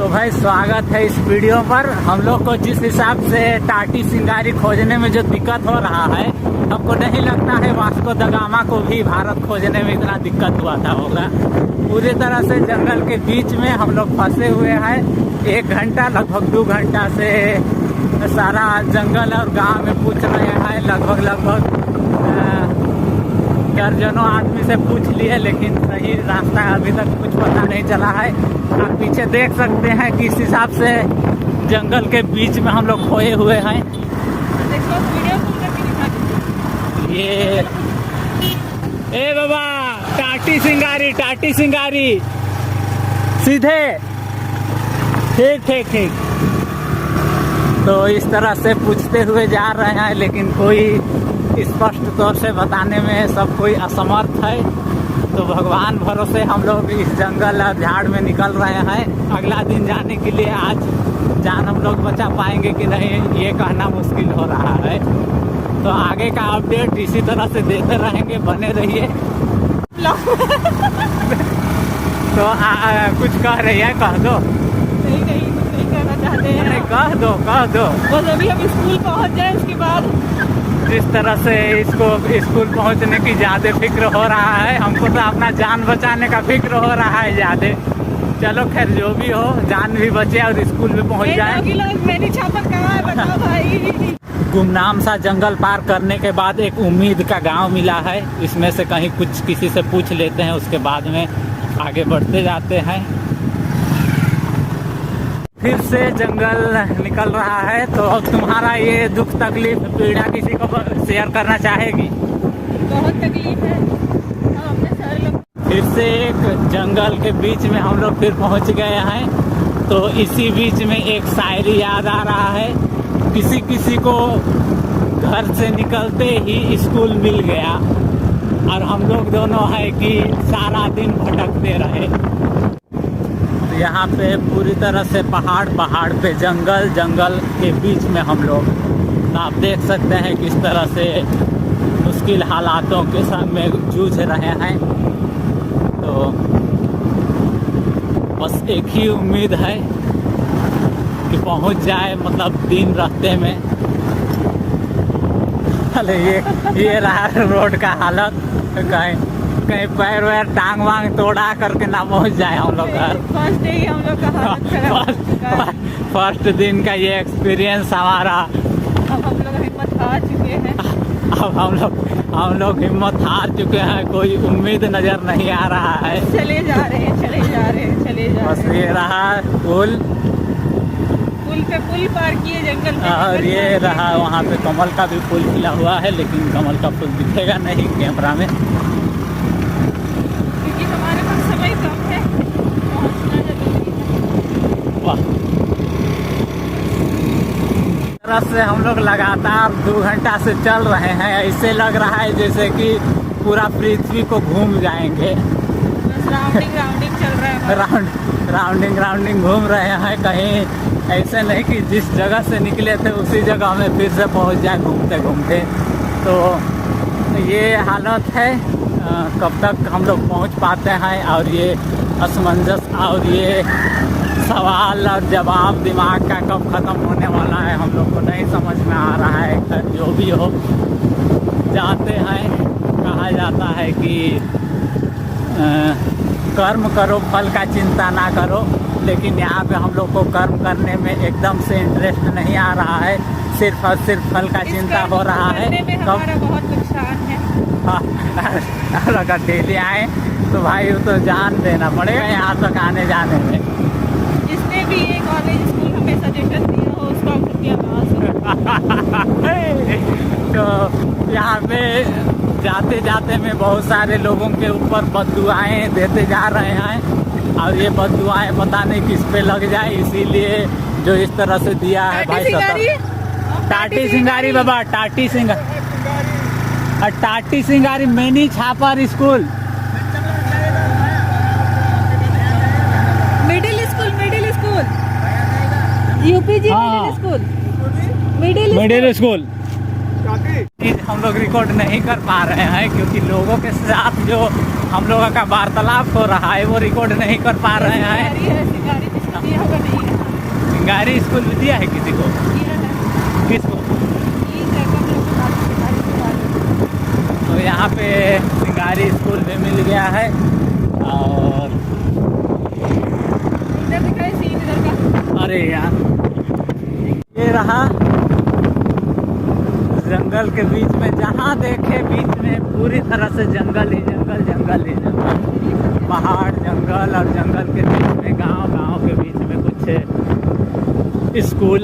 तो भाई स्वागत है इस वीडियो पर। हम लोग को जिस हिसाब से टाटी सिंगारी खोजने में जो दिक्कत हो रहा है, हमको नहीं लगता है वास्को द गामा को भी भारत खोजने में इतना दिक्कत हुआ था होगा। पूरी तरह से जंगल के बीच में हम लोग फंसे हुए हैं। 1 घंटा लगभग 2 घंटा से सारा जंगल और गांव में पूछ रहे हैं। लगभग दर्जनों आदमी से पूछ लिए, लेकिन सही रास्ता अभी तक कुछ पता नहीं चला है। आप पीछे देख सकते हैं कि इस हिसाब से जंगल के बीच में हम लोग खोए हुए हैं। ये ए बाबा, टाटी सिंगारी सीधे, ठीक। तो इस तरह से पूछते हुए जा रहे हैं, लेकिन कोई स्पष्ट तौर से बताने में सब कोई असमर्थ है। तो भगवान भरोसे हम लोग इस जंगल और झाड़ में निकल रहे हैं। अगला दिन जाने के लिए आज जान हम लोग बचा पाएंगे कि नहीं, ये कहना मुश्किल हो रहा है। तो आगे का अपडेट इसी तरह से देते रहेंगे, बने रहिए। तो कुछ कह रही है, कह दो। नहीं कहना चाहते हैं। नहीं, कह दो। बस अभी हम स्कूल पहुंच जाए, उसके बाद जिस तरह से इसको स्कूल पहुंचने की ज़्यादा फिक्र हो रहा है, हमको तो अपना जान बचाने का फिक्र हो रहा है ज़्यादा। चलो खैर, जो भी हो, जान भी बचे और स्कूल भी पहुंच जाए। मेरी छापत कहाँ है, बताओ भाई। गुमनाम सा जंगल पार करने के बाद एक उम्मीद का गांव मिला है। इसमें से कहीं कुछ किसी से पूछ लेते हैं, उसके बाद में आगे बढ़ते जाते हैं। फिर से जंगल निकल रहा है। तो तुम्हारा ये दुख तकलीफ पीड़ा किसी को शेयर करना चाहेगी? बहुत तकलीफ है। हम अपने सारे लोग फिर से एक जंगल के बीच में हम लोग फिर पहुंच गए हैं। तो इसी बीच में एक शायरी याद आ रहा है। किसी को घर से निकलते ही स्कूल मिल गया, और हम लोग दोनों है कि सारा दिन भटकते रहे। यहाँ पे पूरी तरह से पहाड़ पे जंगल के बीच में हम लोग, आप देख सकते हैं किस तरह से मुश्किल हालातों के सामने जूझ रहे हैं। तो बस एक ही उम्मीद है कि पहुंच जाए, मतलब दिन रहते में। अरे ये रहा रोड का हालत। कहीं पैर वैर टांग वांग तोड़ा करके ना पहुंच जाए हम लोग घर। फर्स्ट डे हम लोग का हालत खराब। फर्स्ट दिन का ये एक्सपीरियंस हमारा। अब हम लोग हिम्मत हार चुके हैं। अब हम लोग हिम्मत हार चुके हैं। कोई उम्मीद नजर नहीं आ रहा है। चले जा रहे हैं। बस ये रहा पुल पे पुल पार किए जंगल में। और ये रहा वहाँ पे कमल का भी फूल खिला हुआ है, लेकिन कमल का फूल दिखेगा नहीं कैमरा में, क्योंकि हमारे पास समय कम है। पहुंचना जरूरी है। वाह, तरह से हम लोग लगातार 2 घंटा से चल रहे हैं। ऐसे लग रहा है जैसे कि पूरा पृथ्वी को घूम जाएंगे। बस राउंडिंग चल रहा है। राउंडिंग घूम रहे हैं। कहीं ऐसे नहीं कि जिस जगह से निकले थे उसी जगह में फिर से पहुंच जाए घूमते। तो ये हालत है। कब तक हम लोग पहुंच पाते हैं, और ये असमंजस और ये सवाल और जवाब दिमाग का कब ख़त्म होने वाला है, हम लोग को नहीं समझ में आ रहा है। जो भी हो, जाते हैं। कहा जाता है कि कर्म करो, फल का चिंता ना करो। लेकिन यहाँ पे हम लोग को कर्म करने में एकदम से इंटरेस्ट नहीं आ रहा है। सिर्फ और सिर्फ फल का चिंता हो रहा है। हमारा बहुत नुकसान है। हाँ, अगर डेली आए तो भाई वो तो जान देना पड़ेगा यहाँ तक आने जाने में। जिसने भी ये कॉलेज स्कूल हमें सजेशन दिया हो, उसको हम तो यहाँ पे जाते में बहुत सारे लोगों के ऊपर बददुआएं देते जा रहे हैं, और ये बददुआएं पता नहीं किस पे लग जाए, इसीलिए जो इस तरह से दिया है भाई। टाटी सिंगारी बाबा, टाटी सिंगारी मैनी छापर school, middle school, UPG middle school. हम लोग रिकॉर्ड नहीं कर पा रहे हैं, क्योंकि लोगों के साथ जो हम लोगों का वार्तालाप हो रहा है वो रिकॉर्ड नहीं कर पा रहे हैं। सिंगारी स्कूल भी दिया है किसी को? ये है किसको? ठीक है कब लोग तो यहाँ पे सिंगारी स्कूल भी मिल गया है। और इधर दिखाए सीन इधर का। अरे यार ये रहा जंगल के बीच में, जहाँ देखे बीच में पूरी तरह से जंगल ही जंगल, जंगल ही जंगल, पहाड़ जंगल और जंगल के बीच में गांव, गांव के बीच में कुछ स्कूल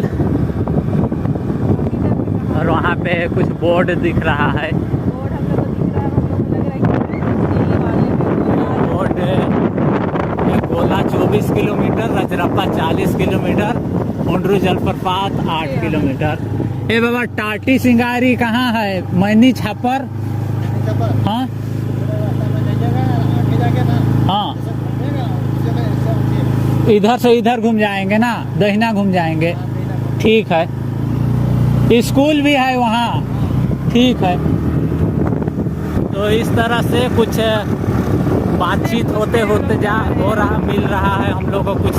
और वहाँ पे कुछ बोर्ड दिख रहा है। बोर्ड हम लोग को दिख रहा है, हम लोग को लग रहा है कि दिल्ली वाले में बोर्ड गोला 24 किलोमीटर, रजरप्पा 40 किलोमीटर, मुंड्रू जलप्रपात 8 किलोमीटर। ए बाबा टाटी सिंगारी कहाँ है? मैनी छापर। हाँ हाँ, इधर से इधर घूम जाएंगे ना, दहिना घूम जाएंगे। ठीक है, स्कूल भी है वहाँ। ठीक है, तो इस तरह से कुछ बातचीत होते होते हो रहा, मिल रहा है हम लोग को कुछ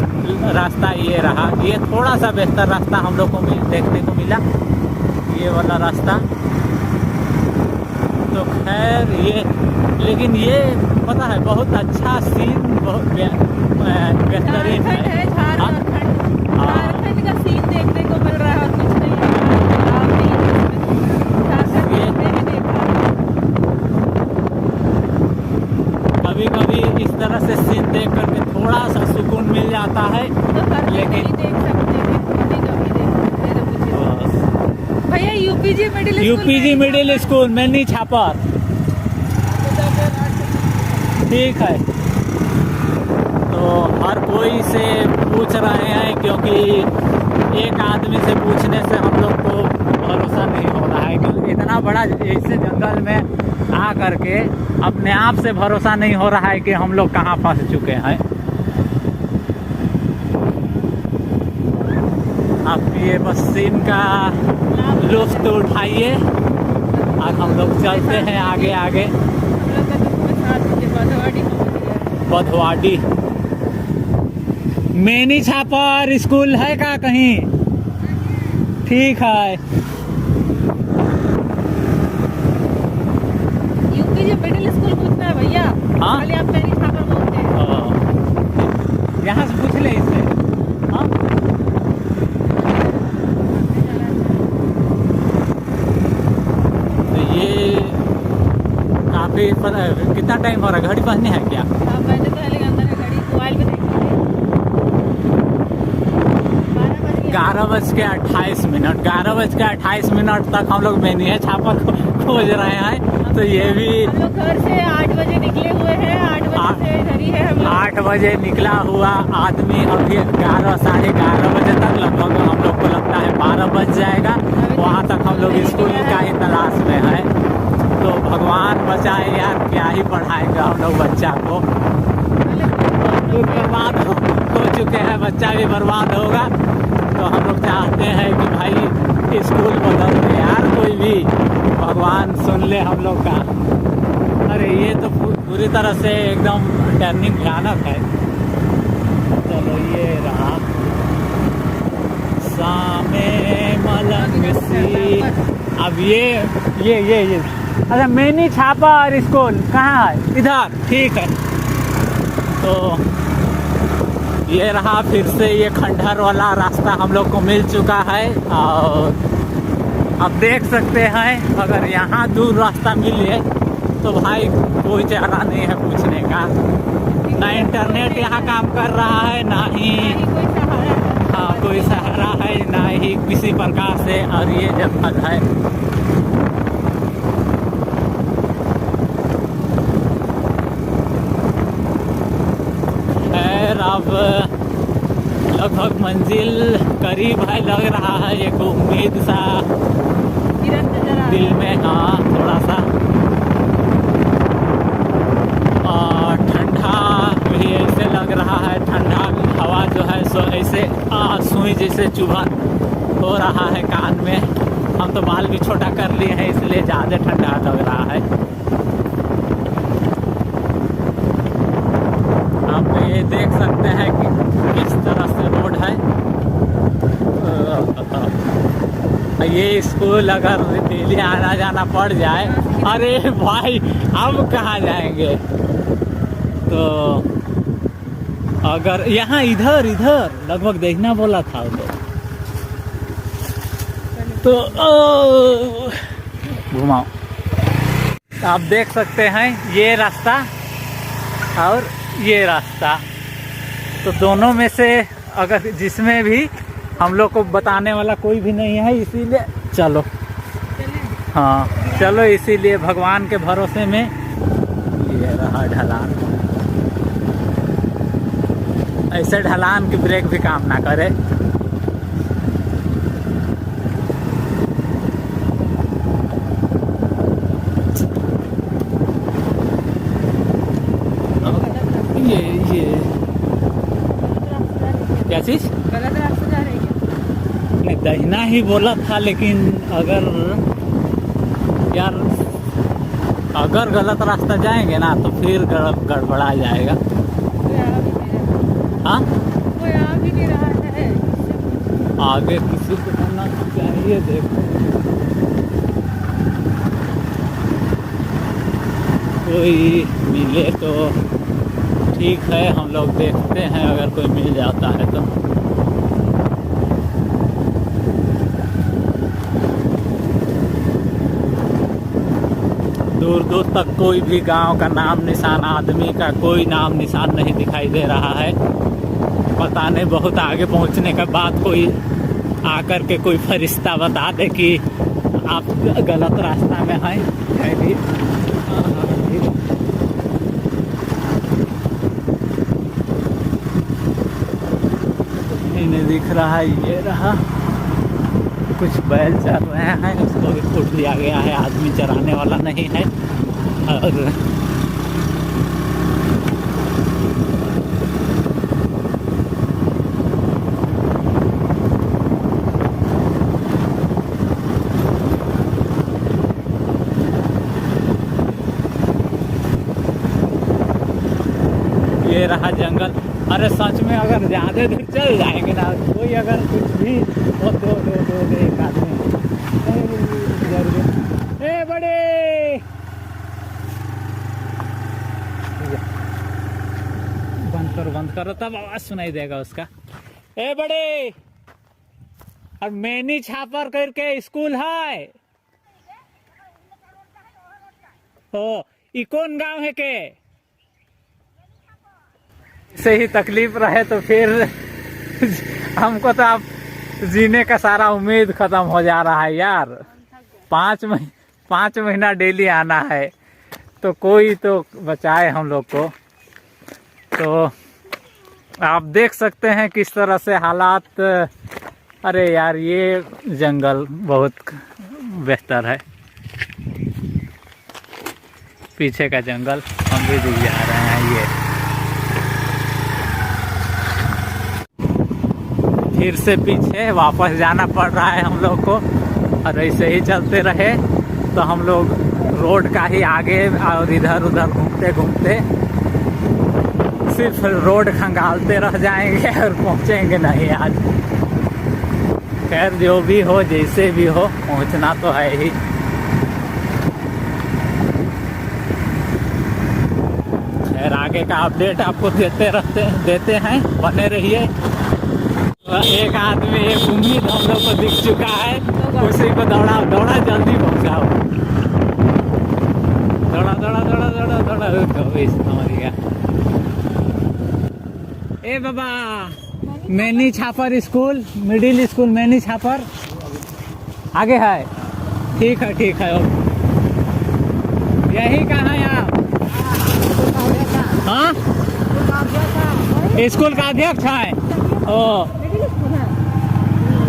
रास्ता। ये रहा, ये थोड़ा सा बेहतर रास्ता हम लोग को देखने को मिला, ये वाला रास्ता। तो खैर ये, लेकिन ये पता है बहुत अच्छा सीन, बहुत बेहतरीन है। झारखंड का सीन देखने को मिल रहा है और कुछ नहीं है। कभी कभी इस तरह से सीन देख करके थोड़ा सा सुकून मिल जाता है। तो लेकिन देख सकते हैं, भैया यूपीजी मिडिल स्कूल मैनी छापर। ठीक है, तो हर कोई से पूछ रहे हैं क्योंकि एक आदमी से पूछने से हम लोग को भरोसा नहीं हो रहा है कि इतना बड़ा ऐसे जंगल में आ करके अपने आप से भरोसा नहीं हो रहा है कि हम लोग कहाँ फंस चुके हैं। आप ये बस सीन का लुत्फ उठाइए और हम लोग चलते हैं आगे आगे। बधवाड़ी मैनी छापर स्कूल है का कहीं? ठीक है, यूपीजी मिडिल स्कूल पूछना है भैया। हाँ? खाली आप मैनी छापर बोलते हैं। यहाँ से पूछ ले इससे। हाँ? तो ये काफी कितना टाइम हो रहा है? घड़ी पहननी है क्या? हाँ, मैंने तो पहले अंदर है घड़ी मोबाइल पे देखी है। 11:28। 11:28 तक हम लोग मैनी छापर खोज रहे हैं। तो ये भी हम लोग घर से 8 बजे निकले हुए हैं। 8 बजे से इधर ही है हम लोग। 8 बजे निकला हुआ आदमी अभी 11 साढ़े 11 बजे तक, लगभग हम लोग को लगता है 12 बज जाएगा। वहाँ तक हम लोग स्कूल का ही तलाश में है। तो भगवान बचाए यार, क्या ही पढ़ाएगा हम लोग बच्चा को। बर्बाद हो चुके हैं, बच्चा भी बर्बाद होगा। तो हम लोग चाहते हैं कि भाई स्कूल बदल दे यार, कोई भी भगवान सुन ले हम लोग का। अरे ये तो पूरी तरह से एकदम टर्निंग भयानक है। चलो ये रहा सामे मलंग सी। अब ये अच्छा मैनी छापर स्कूल कहाँ है? इधर। ठीक है, तो ये रहा फिर से ये खंडहर वाला रास्ता हम लोग को मिल चुका है। और अब देख सकते हैं अगर यहाँ दूर रास्ता मिले तो भाई कोई चारा नहीं है पूछने का। ना इंटरनेट यहाँ काम कर रहा है, ना ही हाँ कोई सहारा है, ना ही किसी प्रकार से। और ये जंगल है। खैर अब लगभग मंजिल करीब है लग रहा है। एक उम्मीद सा दिल में, हाँ थोड़ा सा। और ठंडा भी ऐसे लग रहा है, ठंडा हवा जो है सो ऐसे सुई जैसे चुभन हो रहा है कान में। हम तो बाल भी छोटा कर लिए हैं इसलिए ज़्यादा ठंडा लग रहा है। आप ये देख सकते हैं कि किस तरह से रोड है। ये स्कूल अगर डेली आना जाना पड़ जाए, अरे भाई अब कहाँ जाएंगे। तो अगर यहाँ इधर इधर लगभग देखना बोला था तो घुमाओ। आप देख सकते हैं ये रास्ता और ये रास्ता, तो दोनों में से अगर जिसमें भी हम लोग को बताने वाला कोई भी नहीं है, इसीलिए चलो हाँ चलो, इसीलिए भगवान के भरोसे में ये रहा ढलान। ऐसे ढलान की ब्रेक भी काम ना करे। ये क्या चीज गलत रास्ते जा रही है। नहीं, दहिना ही बोला था, लेकिन अगर यार अगर गलत रास्ता जाएंगे ना तो फिर गड़बड़ा जाएगा। हाँ कोई आ भी नहीं रहा है। आगे किसी को करना चाहिए। देखो कोई मिले तो ठीक है, हम लोग देखते हैं अगर कोई मिल जाता है तो। दूर दूर तक कोई भी गांव का नाम निशान, आदमी का कोई नाम निशान नहीं दिखाई दे रहा है। पता नहीं बहुत आगे पहुंचने के बाद कोई आकर के कोई फरिश्ता बता दे कि आप गलत रास्ता में हैं। इन्हें दिख रहा है, ये रहा कुछ बैल चर रहे हैं, उसको भी छूट दिया गया है, आदमी चराने वाला नहीं है। और ये रहा जंगल। अरे सच में अगर ज़्यादा दूर चल जाएंगे ना, कोई अगर कुछ भी वो दो एक आदमी ए बड़े बंद करो तब आवाज सुनाई देगा उसका। ए बड़े, और मैनी छापर करके स्कूल है ओ, ई कौन गांव है के? से ही तकलीफ रहे तो फिर हमको तो आप जीने का सारा उम्मीद खत्म हो जा रहा है यार। 5 महीना डेली आना है तो कोई तो बचाए हम लोग को। तो आप देख सकते हैं किस तरह से हालात। अरे यार ये जंगल बहुत बेहतर है, पीछे का जंगल हम भी दिख जा रहे हैं। ये फिर से पीछे वापस जाना पड़ रहा है हम लोग को, और ऐसे ही चलते रहे तो हम लोग रोड का ही आगे और इधर उधर घूमते घूमते सिर्फ रोड खंगालते रह जाएंगे और पहुंचेंगे नहीं आज। खैर जो भी हो, जैसे भी हो, पहुंचना तो है ही। खैर आगे का अपडेट आपको देते हैं, बने रहिए। एक आदमी, एक उम्मीद हम लोग को दिख चुका है, उसी को दौड़ा जल्दी पहुंचाओ। दौड़ा। ए बाबा, मैनी छापर स्कूल, मिडिल स्कूल मैनी छापर आगे है। ठीक है यही कहाँ है आप? हाँ स्कूल का अध्यक्ष है ओ।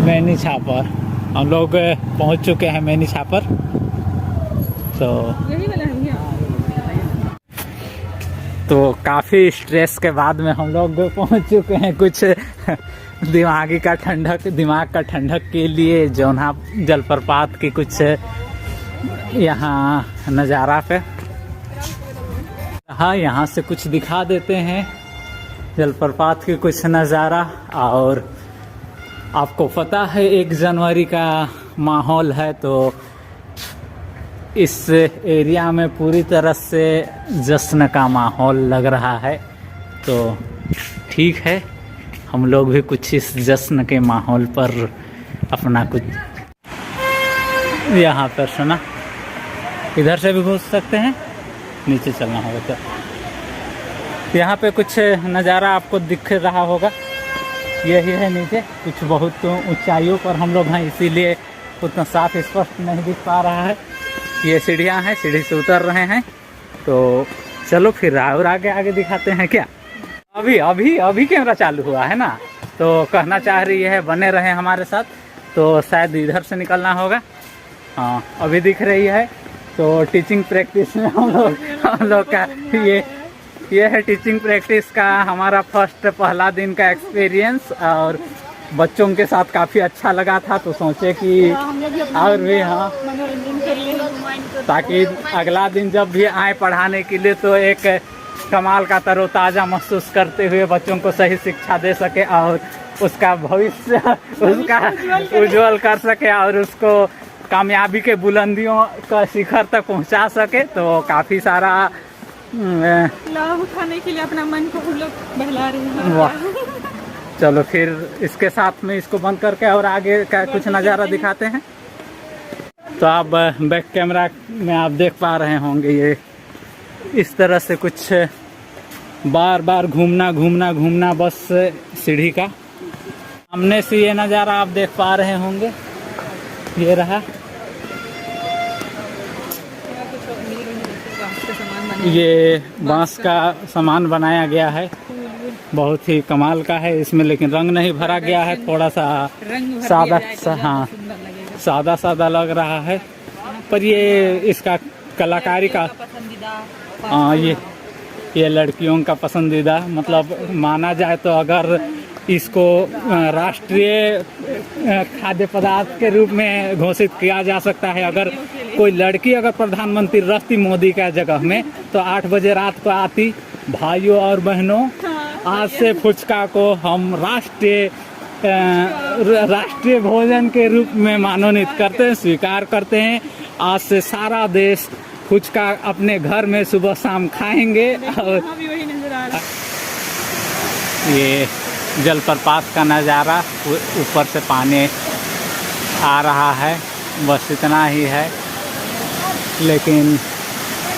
मैनी छापर हम लोग पहुंच चुके हैं, मैनी छापर। तो काफ़ी स्ट्रेस के बाद में हम लोग पहुंच चुके हैं। कुछ दिमाग का ठंडक के लिए जोन्हा जलप्रपात की कुछ यहाँ नज़ारा पे। हाँ, यहाँ से कुछ दिखा देते हैं जलप्रपात की कुछ नज़ारा। और आपको पता है 1 जनवरी का माहौल है, तो इस एरिया में पूरी तरह से जश्न का माहौल लग रहा है। तो ठीक है, हम लोग भी कुछ इस जश्न के माहौल पर अपना कुछ यहाँ पर सुना। इधर से भी घुस सकते हैं, नीचे चलना होगा तो यहाँ पे कुछ नज़ारा आपको दिख रहा होगा। यही है नीचे, कुछ बहुत ऊंचाइयों पर हम लोग हैं, इसीलिए उतना साफ स्पष्ट नहीं दिख पा रहा है। ये सीढ़ियाँ हैं, सीढ़ी से उतर रहे हैं। तो चलो फिर और आगे दिखाते हैं क्या। अभी कैमरा चालू हुआ है ना, तो कहना चाह रही है बने रहे हमारे साथ। तो शायद इधर से निकलना होगा। हाँ, अभी दिख रही है। तो टीचिंग प्रैक्टिस में हम लोग का ये है टीचिंग प्रैक्टिस का हमारा पहला दिन का एक्सपीरियंस, और बच्चों के साथ काफ़ी अच्छा लगा था। तो सोचे कि और भी हाँ, ताकि अगला दिन जब भी आए पढ़ाने के लिए तो एक कमाल का तरोताज़ा महसूस करते हुए बच्चों को सही शिक्षा दे सके और उसका भविष्य उसका उज्जवल कर सके और उसको कामयाबी के बुलंदियों का शिखर तक पहुंचा सके। तो काफ़ी सारा लाभ उठाने के लिए अपना मन को हम लोग बहला रहे हैं। वाह, चलो फिर इसके साथ में इसको बंद करके और आगे का कुछ नज़ारा दिखाते हैं। तो आप बैक कैमरा में आप देख पा रहे होंगे, ये इस तरह से कुछ बार बार घूमना बस सीढ़ी का। सामने से ये नज़ारा आप देख पा रहे होंगे, ये रहा। ये बांस का सामान बनाया गया है, बहुत ही कमाल का है इसमें, लेकिन रंग नहीं भरा गया है, थोड़ा सा सादा लग रहा है। पर ये इसका कलाकारी का ये लड़कियों का पसंदीदा, मतलब माना जाए तो अगर इसको राष्ट्रीय खाद्य पदार्थ के रूप में घोषित किया जा सकता है। अगर कोई लड़की अगर प्रधानमंत्री रहती मोदी का जगह में, तो 8 बजे रात को आती, भाइयों और बहनों आज से फुचका को हम राष्ट्रीय भोजन के रूप में मनोनीत करते हैं, स्वीकार करते हैं। आज से सारा देश फुचका अपने घर में सुबह शाम खाएंगे। और ये जलप्रपात का नज़ारा, ऊपर से पानी आ रहा है, बस इतना ही है। लेकिन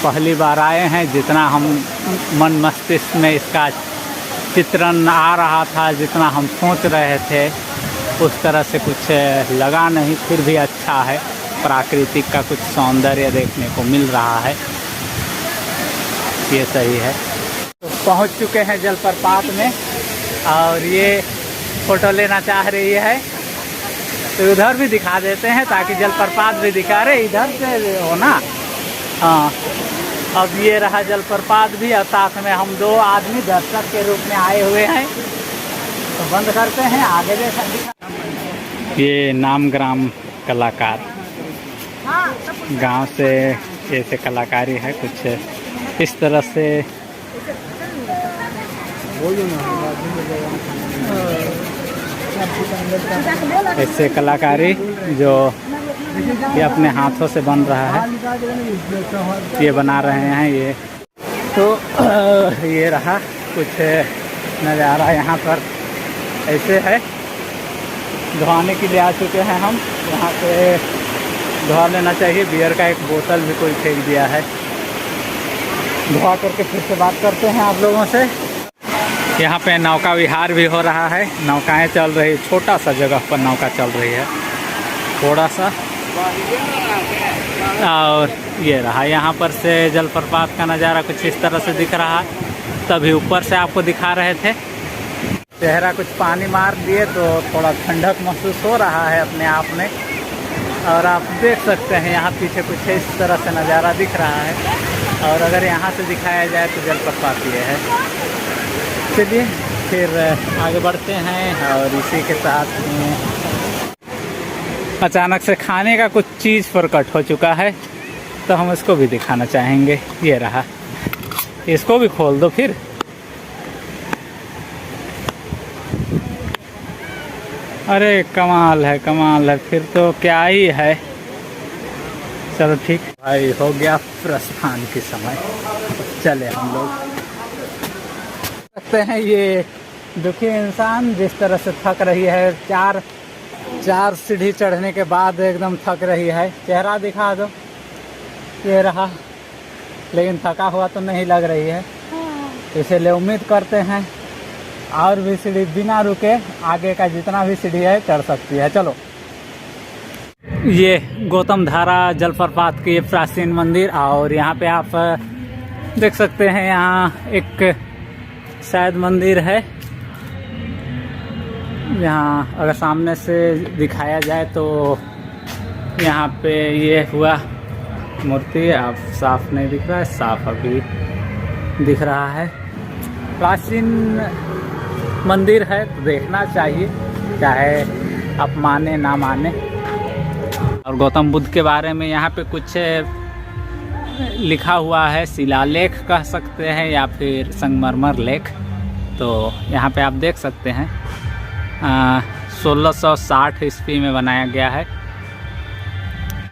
पहली बार आए हैं, जितना हम मन मस्तिष्क में इसका चित्रण आ रहा था, जितना हम सोच रहे थे, उस तरह से कुछ लगा नहीं। फिर भी अच्छा है, प्राकृतिक का कुछ सौंदर्य देखने को मिल रहा है, ये सही है। तो पहुंच चुके हैं जलप्रपात में, और ये फ़ोटो लेना चाह रही है, तो उधर भी दिखा देते हैं ताकि जलप्रपात भी दिखा रहे, इधर से हो ना। हाँ, अब ये रहा जलप्रपात भी, और साथ में हम 2 आदमी दर्शक के रूप में आए हुए हैं। तो बंद करते हैं, आगे देखा। ये नामग्राम कलाकार, गांव से ऐसे कलाकारी है, कुछ इस तरह से। ऐसे कलाकारी जो ये अपने हाथों से बन रहा है, ये बना रहे हैं ये। तो ये रहा कुछ नज़ारा यहाँ पर ऐसे है। धोने के लिए आ चुके हैं हम, यहाँ पे धोआ लेना चाहिए। बियर का एक बोतल भी कोई फेंक दिया है, धोआ करके फिर से बात करते हैं आप लोगों से। यहाँ पे नौका विहार भी हो रहा है, नौकाएं चल रही, छोटा सा जगह पर नौका चल रही है थोड़ा सा। और ये रहा, यहाँ पर से जलप्रपात का नज़ारा कुछ इस तरह से दिख रहा। तभी ऊपर से आपको दिखा रहे थे, चेहरा कुछ पानी मार दिए तो थोड़ा ठंडक महसूस हो रहा है अपने आप में। और आप देख सकते हैं यहाँ पीछे कुछ इस तरह से नज़ारा दिख रहा है। और अगर यहाँ से दिखाया जाए तो जलप्रपात ये है। चलिए फिर आगे बढ़ते हैं, और इसी के साथ में अचानक से खाने का कुछ चीज़ प्रकट हो चुका है, तो हम इसको भी दिखाना चाहेंगे। ये रहा, इसको भी खोल दो फिर। अरे कमाल है, फिर तो क्या ही है। चलो ठीक भाई, हो गया प्रस्थान के समय, चले हम लोग। सकते हैं ये दुखी इंसान जिस तरह से थक रही है, चार सीढ़ी चढ़ने के बाद एकदम थक रही है। चेहरा दिखा दो, ये रहा, लेकिन थका हुआ तो नहीं लग रही है। इसलिए उम्मीद करते हैं और भी सीढ़ी बिना रुके आगे का जितना भी सीढ़ी है चढ़ सकती है। चलो, ये गौतम धारा जलप्रपात की प्राचीन मंदिर, और यहाँ पे आप देख सकते हैं यहाँ एक शायद मंदिर है। यहाँ अगर सामने से दिखाया जाए तो यहाँ पे ये हुआ मूर्ति, आप साफ नहीं दिख रहा है, साफ अभी दिख रहा है। प्राचीन मंदिर है तो देखना चाहिए, चाहे आप माने ना माने। और गौतम बुद्ध के बारे में यहाँ पे कुछ लिखा हुआ है, शिलालेख कह सकते हैं या फिर संगमरमर लेख। तो यहाँ पे आप देख सकते हैं 1660 ईस्वी में बनाया गया है।